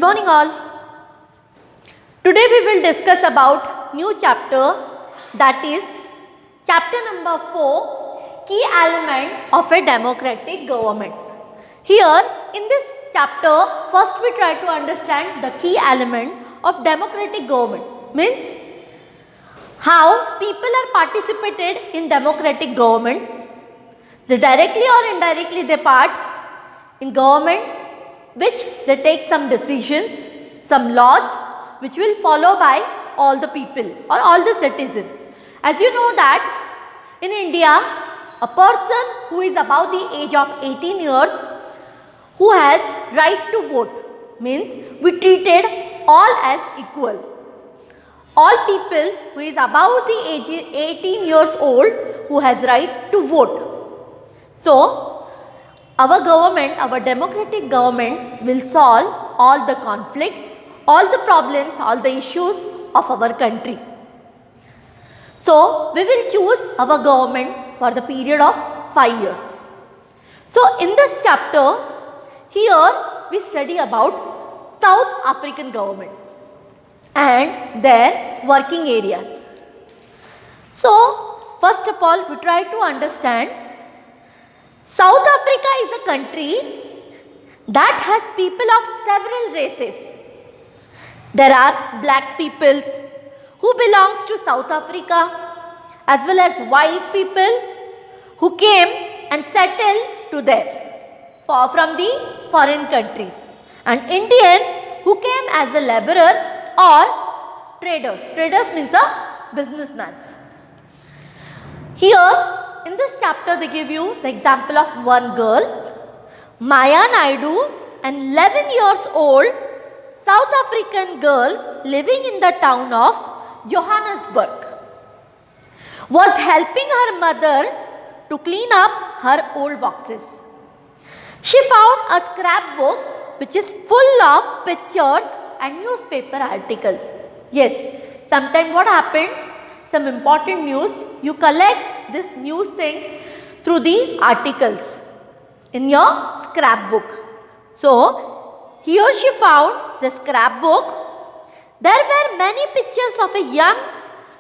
Good morning all. Today we will discuss about new chapter, that is chapter number 4, key element of a democratic government. Here in this chapter, first we try to understand the key element of democratic government, means how people are participated in democratic government. They directly or indirectly they part in government, which they take some decisions, some laws which will follow by all the people or all the citizens. As you know that in India, a person who is above the age of 18 years who has right to vote, means we treated all as equal. All people who is above the age 18 years old who has right to vote. So our government, our democratic government will solve all the conflicts, all the problems, all the issues of our country. So we will choose our government for the period of 5 years. So in this chapter, here we study about South African government and their working areas. So first of all, we try to understand South Africa is a country that has people of several races. There are black peoples who belongs to South Africa, as well as white people who came and settled to there from the foreign countries, and Indian who came as a laborer or traders. Traders means a businessman. Here in this chapter they give you the example of one girl, Maya Naidu, an 11 years old South African girl living in the town of Johannesburg, was helping her mother to clean up her old boxes. She found a scrapbook which is full of pictures and newspaper articles. Yes, sometimes what happened, some important news, you collect this news things through the articles in your scrapbook. So here she found the scrapbook. There were many pictures of a young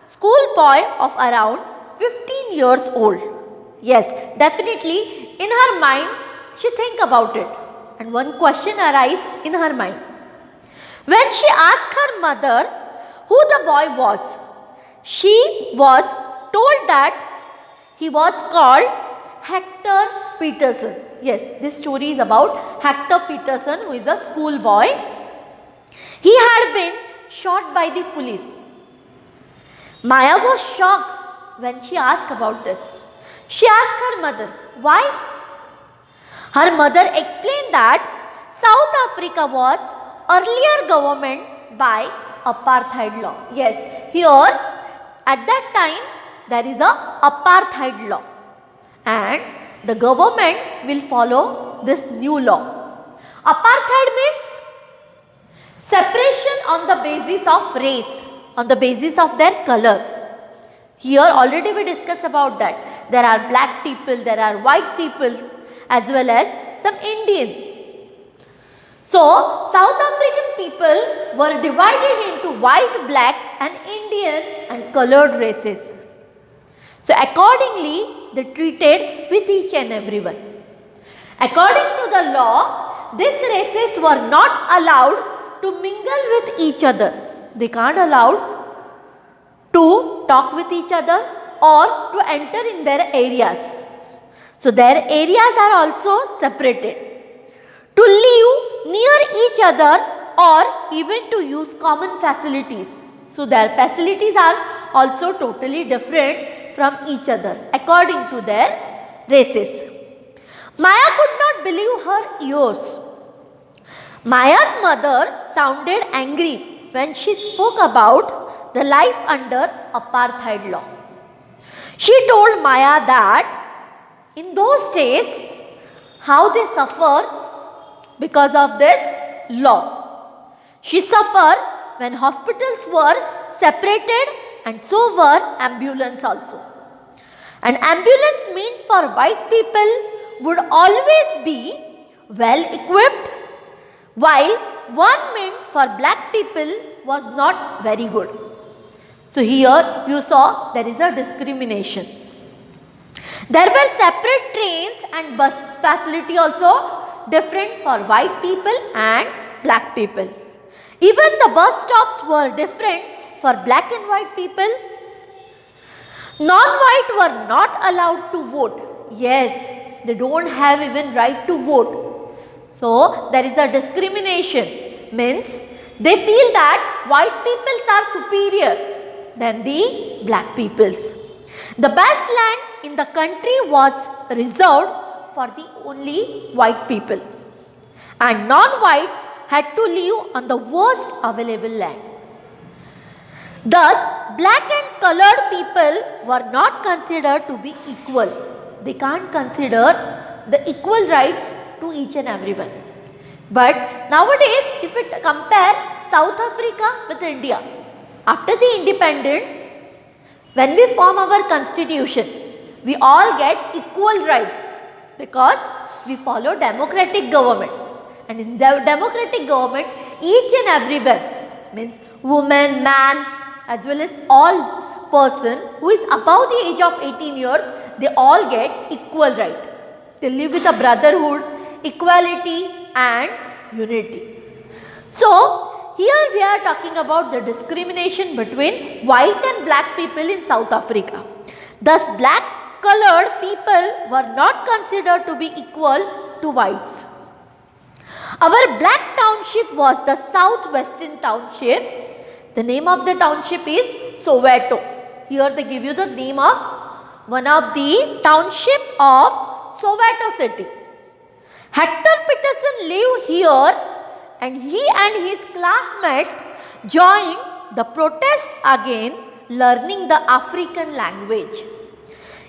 schoolboy of around 15 years old. Yes, definitely in her mind she think about it, and one question arises in her mind. When she asked her mother who the boy was, she was told that he was called Hector Peterson. Yes, this story is about Hector Peterson, who is a schoolboy. He had been shot by the police. Maya was shocked when she asked about this. She asked her mother, why? Her mother explained that South Africa was earlier government by apartheid law. Yes, here at that time there is a apartheid law and the government will follow this new law. Apartheid means separation on the basis of race, on the basis of their color. Here already we discussed about that. There are black people, there are white people, as well as some Indian. So South African people were divided into white, black and Indian and colored races. So accordingly they treated with each and everyone. According to the law, these races were not allowed to mingle with each other. They can't allowed to talk with each other or to enter in their areas. So their areas are also separated. To live near each other or even to use common facilities. So their facilities are also totally different from each other according to their races. Maya could not believe her ears. Maya's mother sounded angry when she spoke about the life under apartheid law. She told Maya that in those days how they suffer because of this law. She suffered when hospitals were separated and so were ambulance also. An ambulance meant for white people would always be well equipped, while 1 mint for black people was not very good. So here you saw there is a discrimination. There were separate trains and bus facility also different for white people and black people. Even the bus stops were different for black and white people. Non-white were not allowed to vote. Yes, they don't have even right to vote. So there is a discrimination, means they feel that white peoples are superior than the black peoples. The best land in the country was reserved for the only white people, and non-whites had to live on the worst available land. Thus, black and colored people were not considered to be equal. They can't consider the equal rights to each and everyone. But nowadays, if we compare South Africa with India, after the independence, when we form our constitution, we all get equal rights because we follow democratic government. And in the democratic government, each and everyone, means woman, man, as well as all person who is above the age of 18 years, they all get equal right. They live with a brotherhood, equality and unity. So, here we are talking about the discrimination between white and black people in South Africa. Thus, black colored people were not considered to be equal to whites. Our black township was the Southwestern Township. The name of the township is Soweto. Here they give you the name of one of the township of Soweto city. Hector Peterson lived here, and he and his classmate joined the protest against learning the African language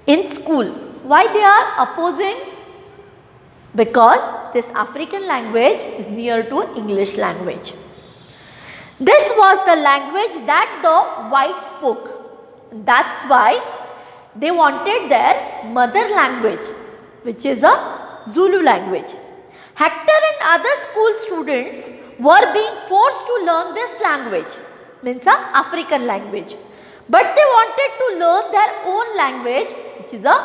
in school. Why they are opposing? Because this African language is near to English language. This was the language that the whites spoke. That's why they wanted their mother language, which is a Zulu language. Hector and other school students were being forced to learn this language, means a African language. But they wanted to learn their own language, which is a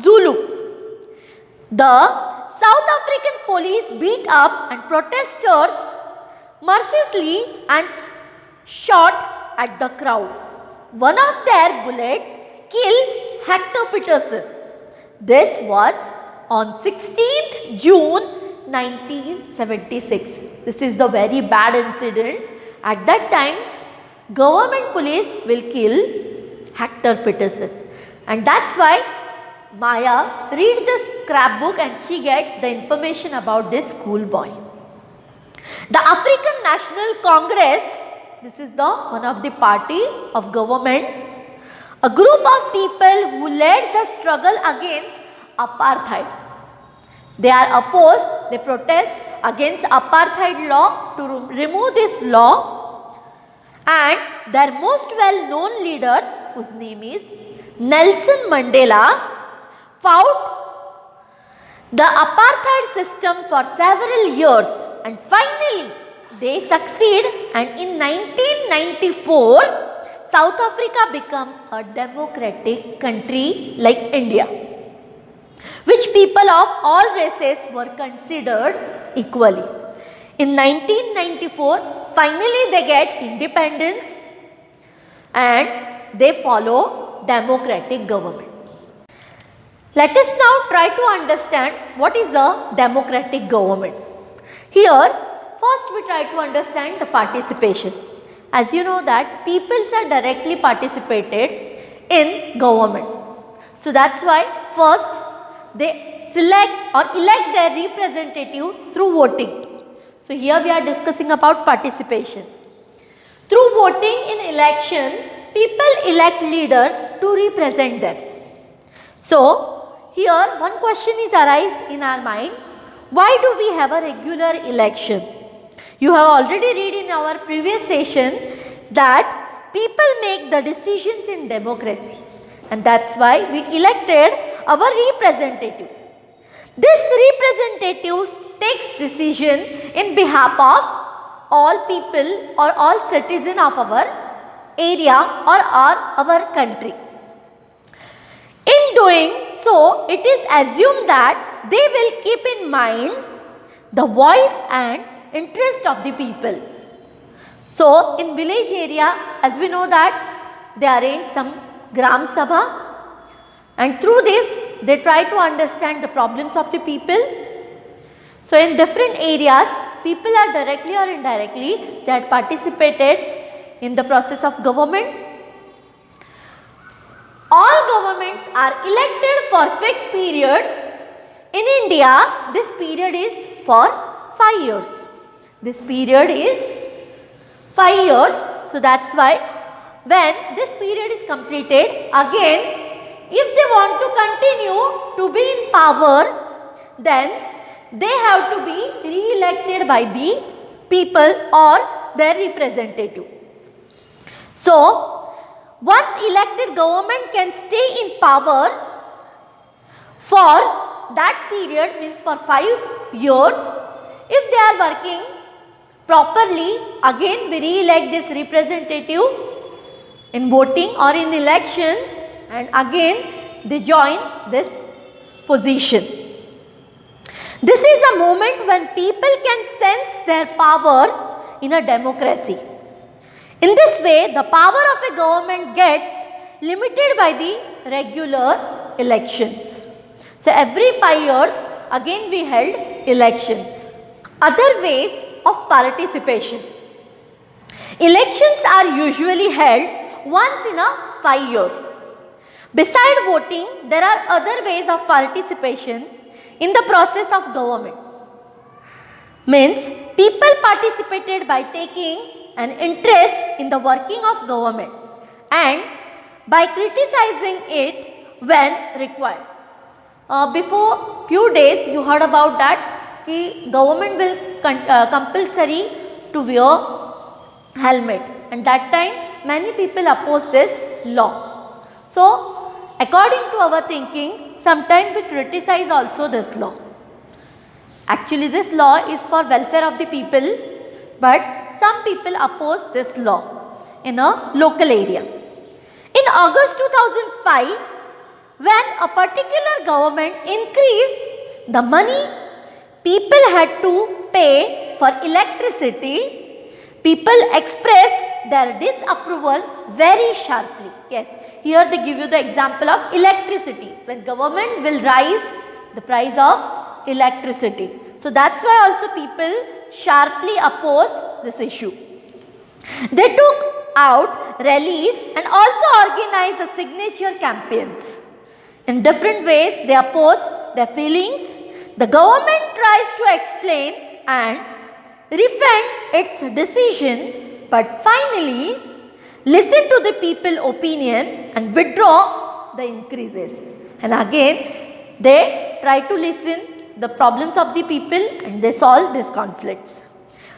Zulu. The South African police beat up and protesters mercilessly and shot at the crowd. One of their bullets killed Hector Peterson. This was on 16th June 1976. This is the very bad incident. At that time, government police will kill Hector Peterson. And that's why Maya read this scrapbook and she get the information about this schoolboy. The African National Congress, this is the one of the party of government, a group of people who led the struggle against apartheid. They are opposed, they protest against apartheid law to remove this law, and their most well known leader, whose name is Nelson Mandela, fought the apartheid system for several years, and finally they succeed, and in 1994 South Africa became a democratic country like India, which people of all races were considered equally. In 1994 finally they get independence and they follow democratic government. Let us now try to understand what is a democratic government. Here, first we try to understand the participation. As you know that peoples are directly participated in government. So that's why first they select or elect their representative through voting. So here we are discussing about participation. Through voting in election, people elect leader to represent them. So here one question is arise in our mind, why do we have a regular election? You have already read in our previous session that people make the decisions in democracy, and that's why we elected our representative. This representative takes decision in behalf of all people or all citizen of our area or our country. In doing so, it is assumed that they will keep in mind the voice and interest of the people. So, in village area, as we know that they arrange some Gram Sabha, and through this they try to understand the problems of the people. So, in different areas, people are directly or indirectly, they had participated in the process of government. All governments are elected for fixed period. In India, this period is for 5 years. This period is 5 years. So, that is why when this period is completed, again if they want to continue to be in power, then they have to be re-elected by the people or their representative. So, once elected government can stay in power for that period, means for 5 years. If they are working properly, again we re-elect this representative in voting or in election, and again they join this position. This is a moment when people can sense their power in a democracy. In this way, the power of a government gets limited by the regular elections. So, every 5 years again we held elections. Other ways of participation. Elections are usually held once in a 5 year. Beside voting, there are other ways of participation in the process of government. Means people participated by taking an interest in the working of government and by criticizing it when required. Before few days you heard about that the government will compulsory to wear helmet, and that time many people oppose this law. So, according to our thinking, sometimes we criticize also this law. Actually, this law is for welfare of the people, but some people oppose this law in a local area. In August 2005, when a particular government increased the money people had to pay for electricity, people expressed their disapproval very sharply. Yes, here they give you the example of electricity, when government will rise the price of electricity. So, that is why also people sharply oppose this issue. They took out rallies and also organized the signature campaigns. In different ways they oppose their feelings. The government tries to explain and defend its decision, but finally listen to the people opinion and withdraw the increases. And again they try to listen the problems of the people and they solve these conflicts.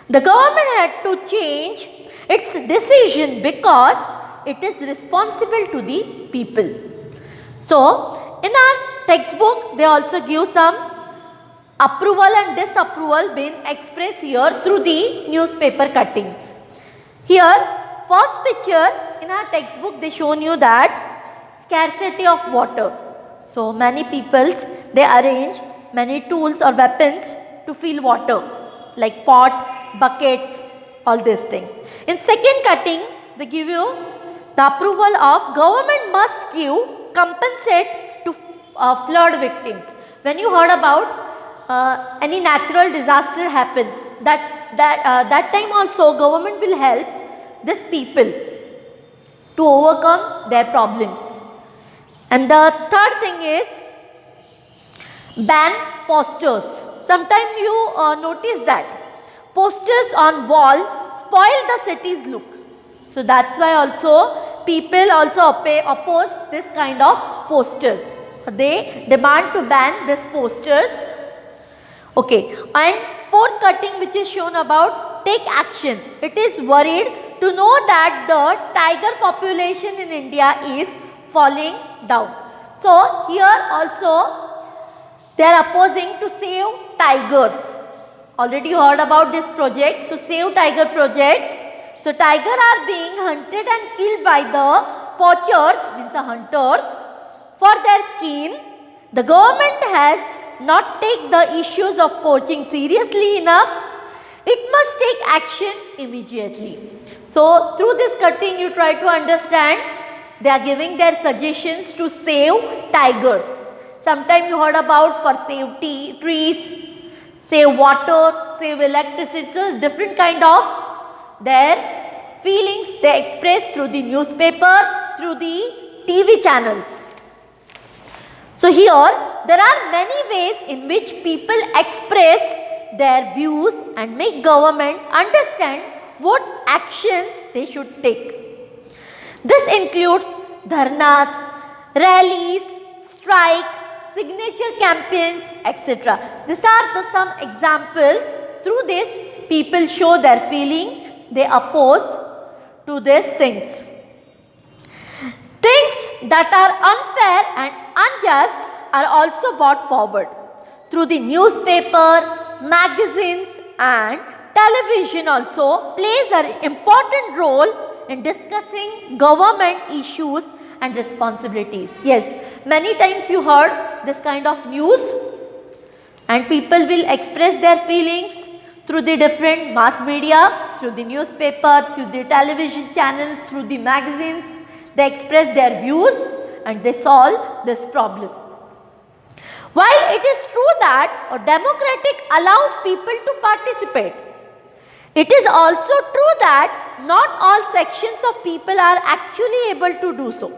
The government had to change its decision because it is responsible to the people. So, in our textbook they also give some approval and disapproval being expressed here through the newspaper cuttings. Here, first picture in our textbook they shown you that scarcity of water. So, many peoples they arrange many tools or weapons to fill water like pot, buckets, all these things. In second cutting they give you the approval of government must give compensate to flood victims. When you heard about any natural disaster happen, that time also government will help these people to overcome their problems. And the third thing is ban posters. Sometimes you notice that posters on wall spoil the city's look. So, that is why also people also oppose this kind of posters. They demand to ban these posters. Okay. And fourth cutting which is shown about take action. It is worried to know that the tiger population in India is falling down. So, here also they are opposing to save tigers Already you heard about this project, to save tiger project. So tiger are being hunted and killed by the poachers, means the hunters, for their skin. The government has not take the issues of poaching seriously enough. It must take action immediately. So through this cutting you try to understand, they are giving their suggestions to save tigers. Sometimes you heard about for save trees, save water, save electricity. So different kind of their feelings they express through the newspaper, through the TV channels. So here there are many ways in which people express their views and make government understand what actions they should take. This includes dharnas, rallies, strike, signature campaigns, etc. These are some examples. Through this, people show their feeling, they oppose to these things. Things that are unfair and unjust are also brought forward through the newspaper, magazines and television also plays an important role in discussing government issues and responsibilities. Yes, many times you heard this kind of news and people will express their feelings through the different mass media, through the newspaper, through the television channels, through the magazines. They express their views and they solve this problem. While it is true that a democratic allows people to participate, it is also true that not all sections of people are actually able to do so.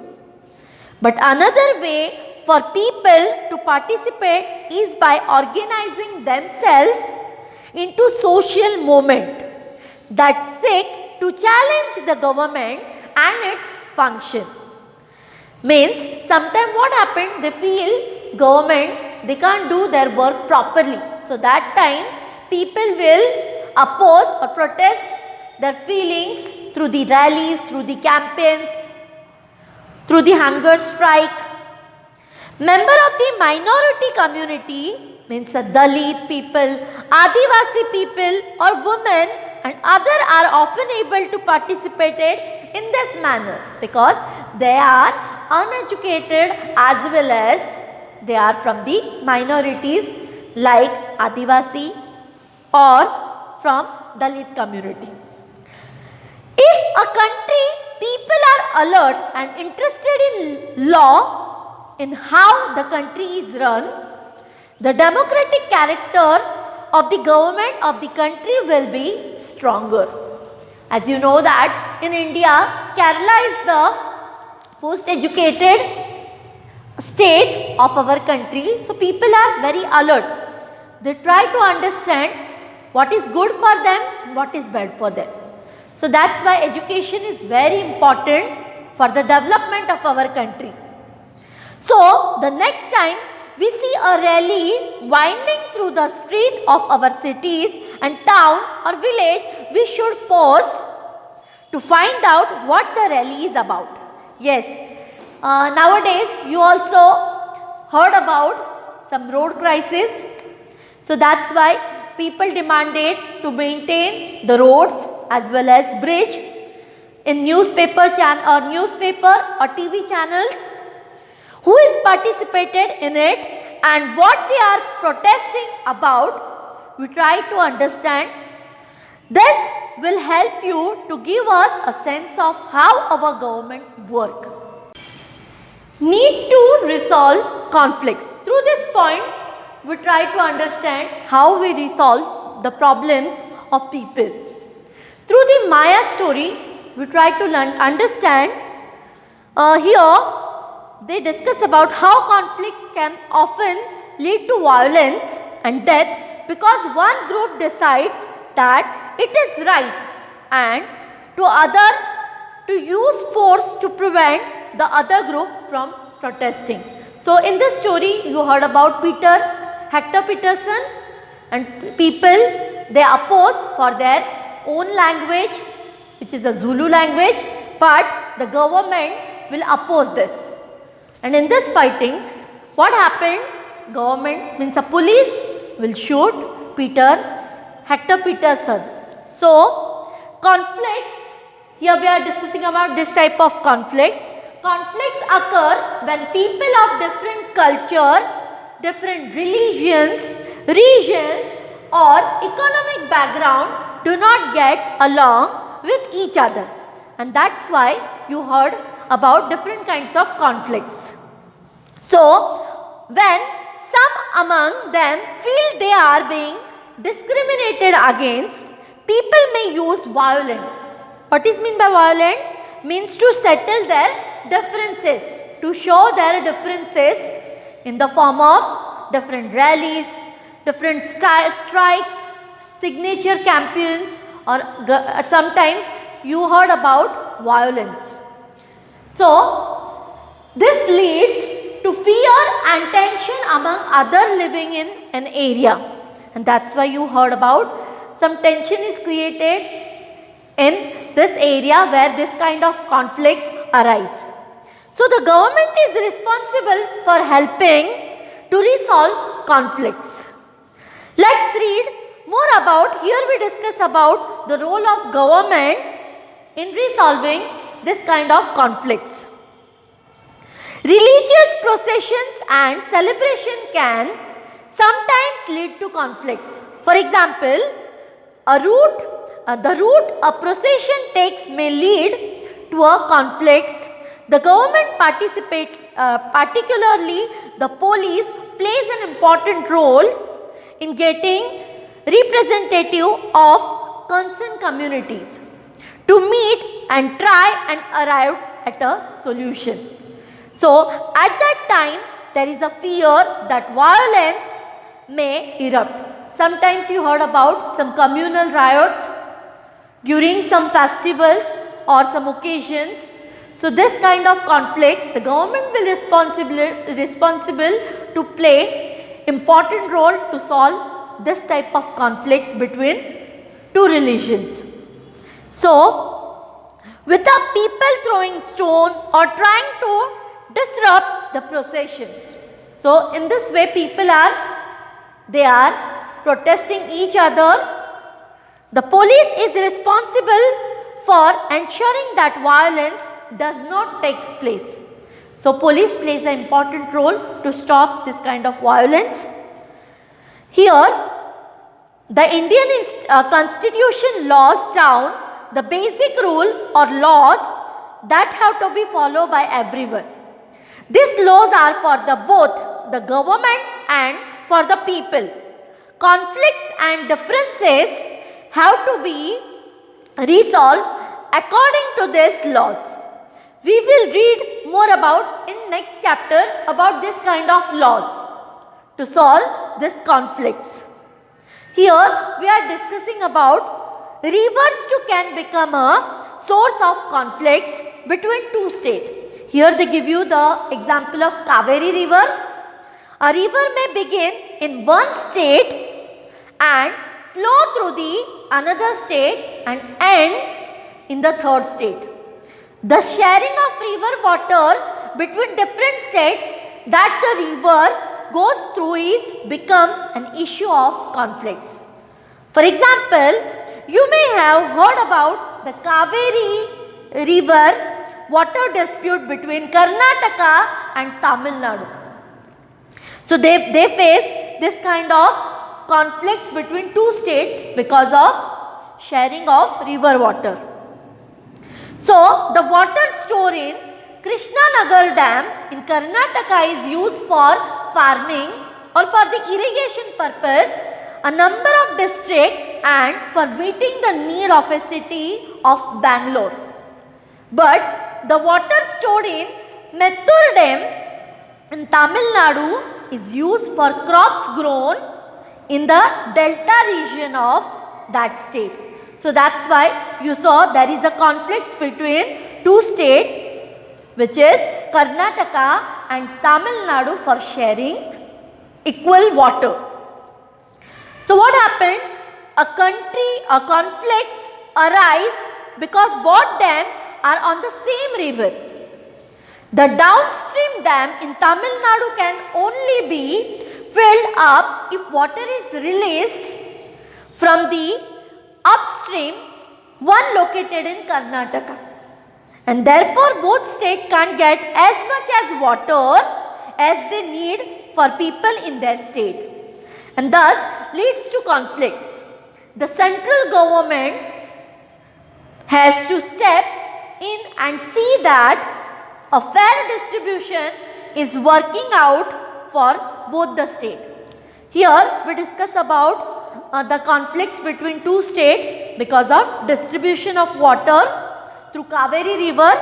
But another way for people to participate is by organizing themselves into social movement that seek to challenge the government and its function. Means sometimes what happened, they feel government, they can't do their work properly. So that time people will oppose or protest their feelings through the rallies, through the campaigns, through the hunger strike. Member of the minority community, means the Dalit people, Adivasi people or women and other are often able to participate in this manner because they are uneducated as well as they are from the minorities like Adivasi or from Dalit community. If a country people are alert and interested in law, in how the country is run, the democratic character of the government of the country will be stronger. As you know that in India, Kerala is the most educated state of our country. So people are very alert. They try to understand what is good for them and what is bad for them. So that's why education is very important for the development of our country. So the next time we see a rally winding through the street of our cities and town or village, we should pause to find out what the rally is about. Yes, nowadays you also heard about some road crisis. So that's why people demanded to maintain the roads as well as bridge in newspaper or TV channels. Who is participated in it and what they are protesting about, we try to understand. This will help you to give us a sense of how our government work. Need to resolve conflicts. Through this point, we try to understand how we resolve the problems of people. Through the Maya story, we try to understand here they discuss about how conflicts can often lead to violence and death because one group decides that it is right and to use force to prevent the other group from protesting. So in this story you heard about Hector Peterson and people they oppose for their own language, which is a Zulu language, but the government will oppose this. And in this fighting, what happened? Government means the police will shoot Peter Hector Peterson. So, conflicts, here we are discussing about this type of conflicts. Conflicts occur when people of different culture, different religions, regions or economic background do not get along with each other, and that's why you heard about different kinds of conflicts. So, when some among them feel they are being discriminated against, people may use violence. What is meant by violent? Means to settle their differences, to show their differences in the form of different rallies, different strikes, signature campaigns, or sometimes you heard about violence. So, this leads to fear and tension among others living in an area, and that's why you heard about some tension is created in this area where this kind of conflicts arise. So, the government is responsible for helping to resolve conflicts. Let's read more about, here we discuss about the role of government in resolving this kind of conflicts. Religious processions and celebration can sometimes lead to conflicts. For example, the route a procession takes may lead to a conflict. The government particularly the police, plays an important role in getting representative of concerned communities to meet and try and arrive at a solution. So, at that time there is a fear that violence may erupt. Sometimes you heard about some communal riots during some festivals or some occasions. So, this kind of conflicts, the government will responsible to play important role to solve this type of conflicts between two religions. So, without people throwing stone or trying to disrupt the procession. So, in this way they are protesting each other. The police is responsible for ensuring that violence does not take place. So, police plays an important role to stop this kind of violence. Here, the Indian constitution laws down the basic rule or laws that have to be followed by everyone. These laws are for both the government and for the people. Conflicts and differences have to be resolved according to these laws. We will read more about in next chapter about this kind of laws to solve these conflicts. Here we are discussing about rivers can become a source of conflicts between two states. Here they give you the example of Kaveri river. A river may begin in one state and flow through the another state and end in the third state. The sharing of river water between different states that the river goes through is become an issue of conflicts. For example, you may have heard about the Kaveri river water dispute between Karnataka and Tamil Nadu. So, they face this kind of conflicts between two states because of sharing of river water. So, the water stored in Krishnanagar Dam in Karnataka is used for farming or for the irrigation purpose a number of districts and for meeting the need of a city of Bangalore. But the water stored in Mettur Dam in Tamil Nadu is used for crops grown in the delta region of that state. So, that is why you saw there is a conflict between two states, which is Karnataka and Tamil Nadu, for sharing equal water. So, what happened? A conflicts arise because both dams are on the same river. The downstream dam in Tamil Nadu can only be filled up if water is released from the upstream, one located in Karnataka. And therefore both states can't get as much as water as they need for people in their state, and thus leads to conflicts. The central government has to step in and see that a fair distribution is working out for both the states. Here we discuss about the conflicts between two states because of distribution of water through Kaveri river.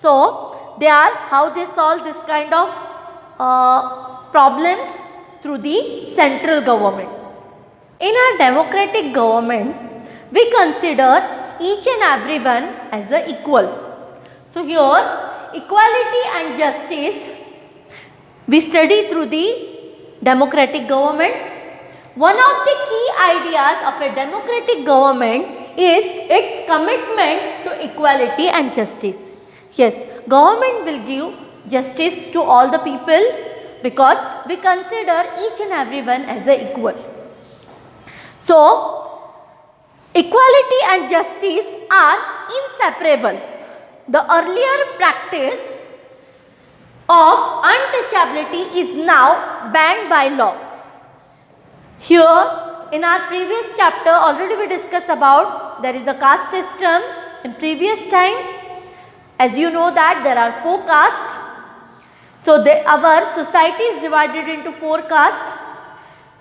So they are how they solve this kind of problems through the central government. In our democratic government, we consider each and everyone as a equal. So here equality and justice we study through the democratic government. One of the key ideas of a democratic government is its commitment to equality and justice. Yes, government will give justice to all the people because we consider each and everyone as a equal. So, equality and justice are inseparable. The earlier practice of untouchability is now banned by law. Here in our previous chapter already we discussed about there is a caste system in previous time. As you know that there are 4 castes. So our society is divided into 4 castes.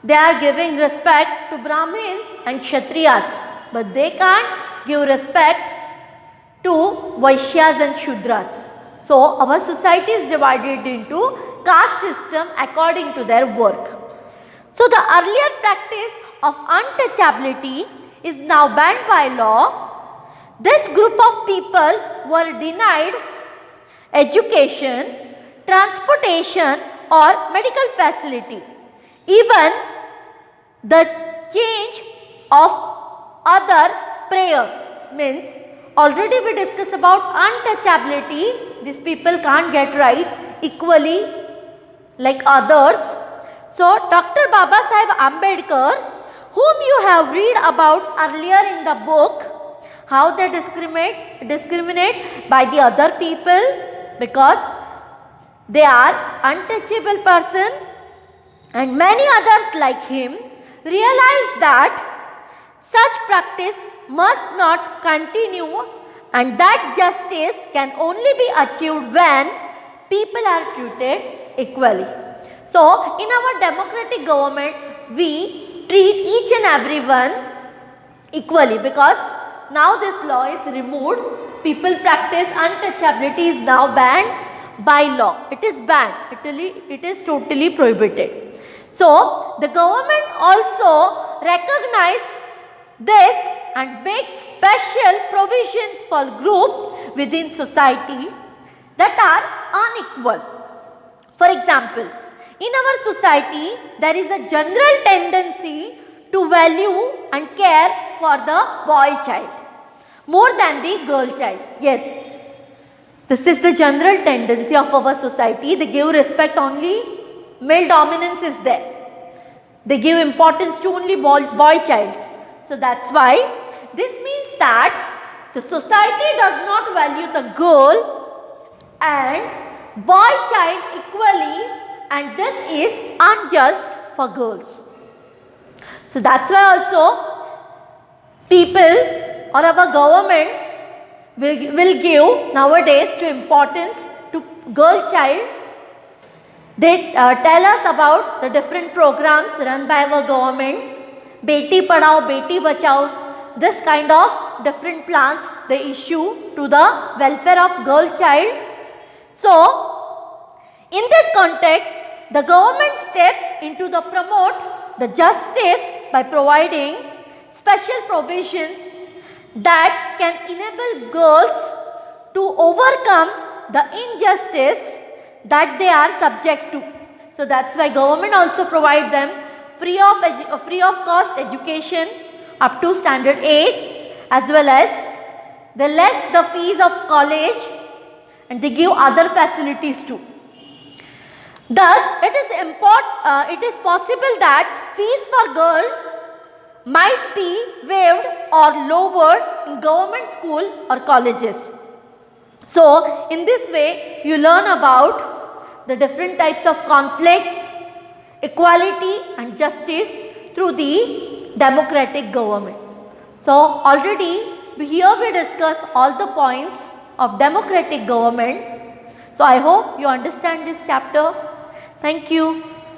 They are giving respect to Brahmins and Kshatriyas, but they can't give respect to Vaishyas and Shudras. So our society is divided into caste system according to their work. So the earlier practice of untouchability is now banned by law. This group of people were denied education, transportation or medical facility. Even the change of other prayer means already we discussed about untouchability. These people can't get right equally like others. So Dr. Baba Saheb Ambedkar, whom you have read about earlier in the book, how they discriminate by the other people because they are untouchable person, and many others like him realized that such practice must not continue and that justice can only be achieved when people are treated equally. So in our democratic government we treat each and everyone equally because now this law is removed. People practice untouchability is now banned by law. It is banned. It is totally prohibited. So the government also recognize this and make special provisions for groups within society that are unequal. For example, in our society there is a general tendency to value and care for the boy child more than the girl child. Yes, this is the general tendency of our society. They give respect only, male dominance is there. They give importance to only boy childs. So that's why this means that the society does not value the girl and boy child equally, and this is unjust for girls. So that's why also people or our government will give nowadays to importance to girl child. They tell us about the different programs run by our government, Beti Padhao, Beti Bachao, this kind of different plans they issue to the welfare of girl child. So in this context, the government step into the promote the justice by providing special provisions that can enable girls to overcome the injustice that they are subject to. So that's why government also provide them free of cost education up to standard 8, as well as they less the fees of college and they give other facilities too. Thus, it is possible that fees for girl might be waived or lowered in government school or colleges. So, in this way, you learn about the different types of conflicts, equality and justice through the democratic government. So, already here we discussed all the points of democratic government. So, I hope you understand this chapter. Thank you.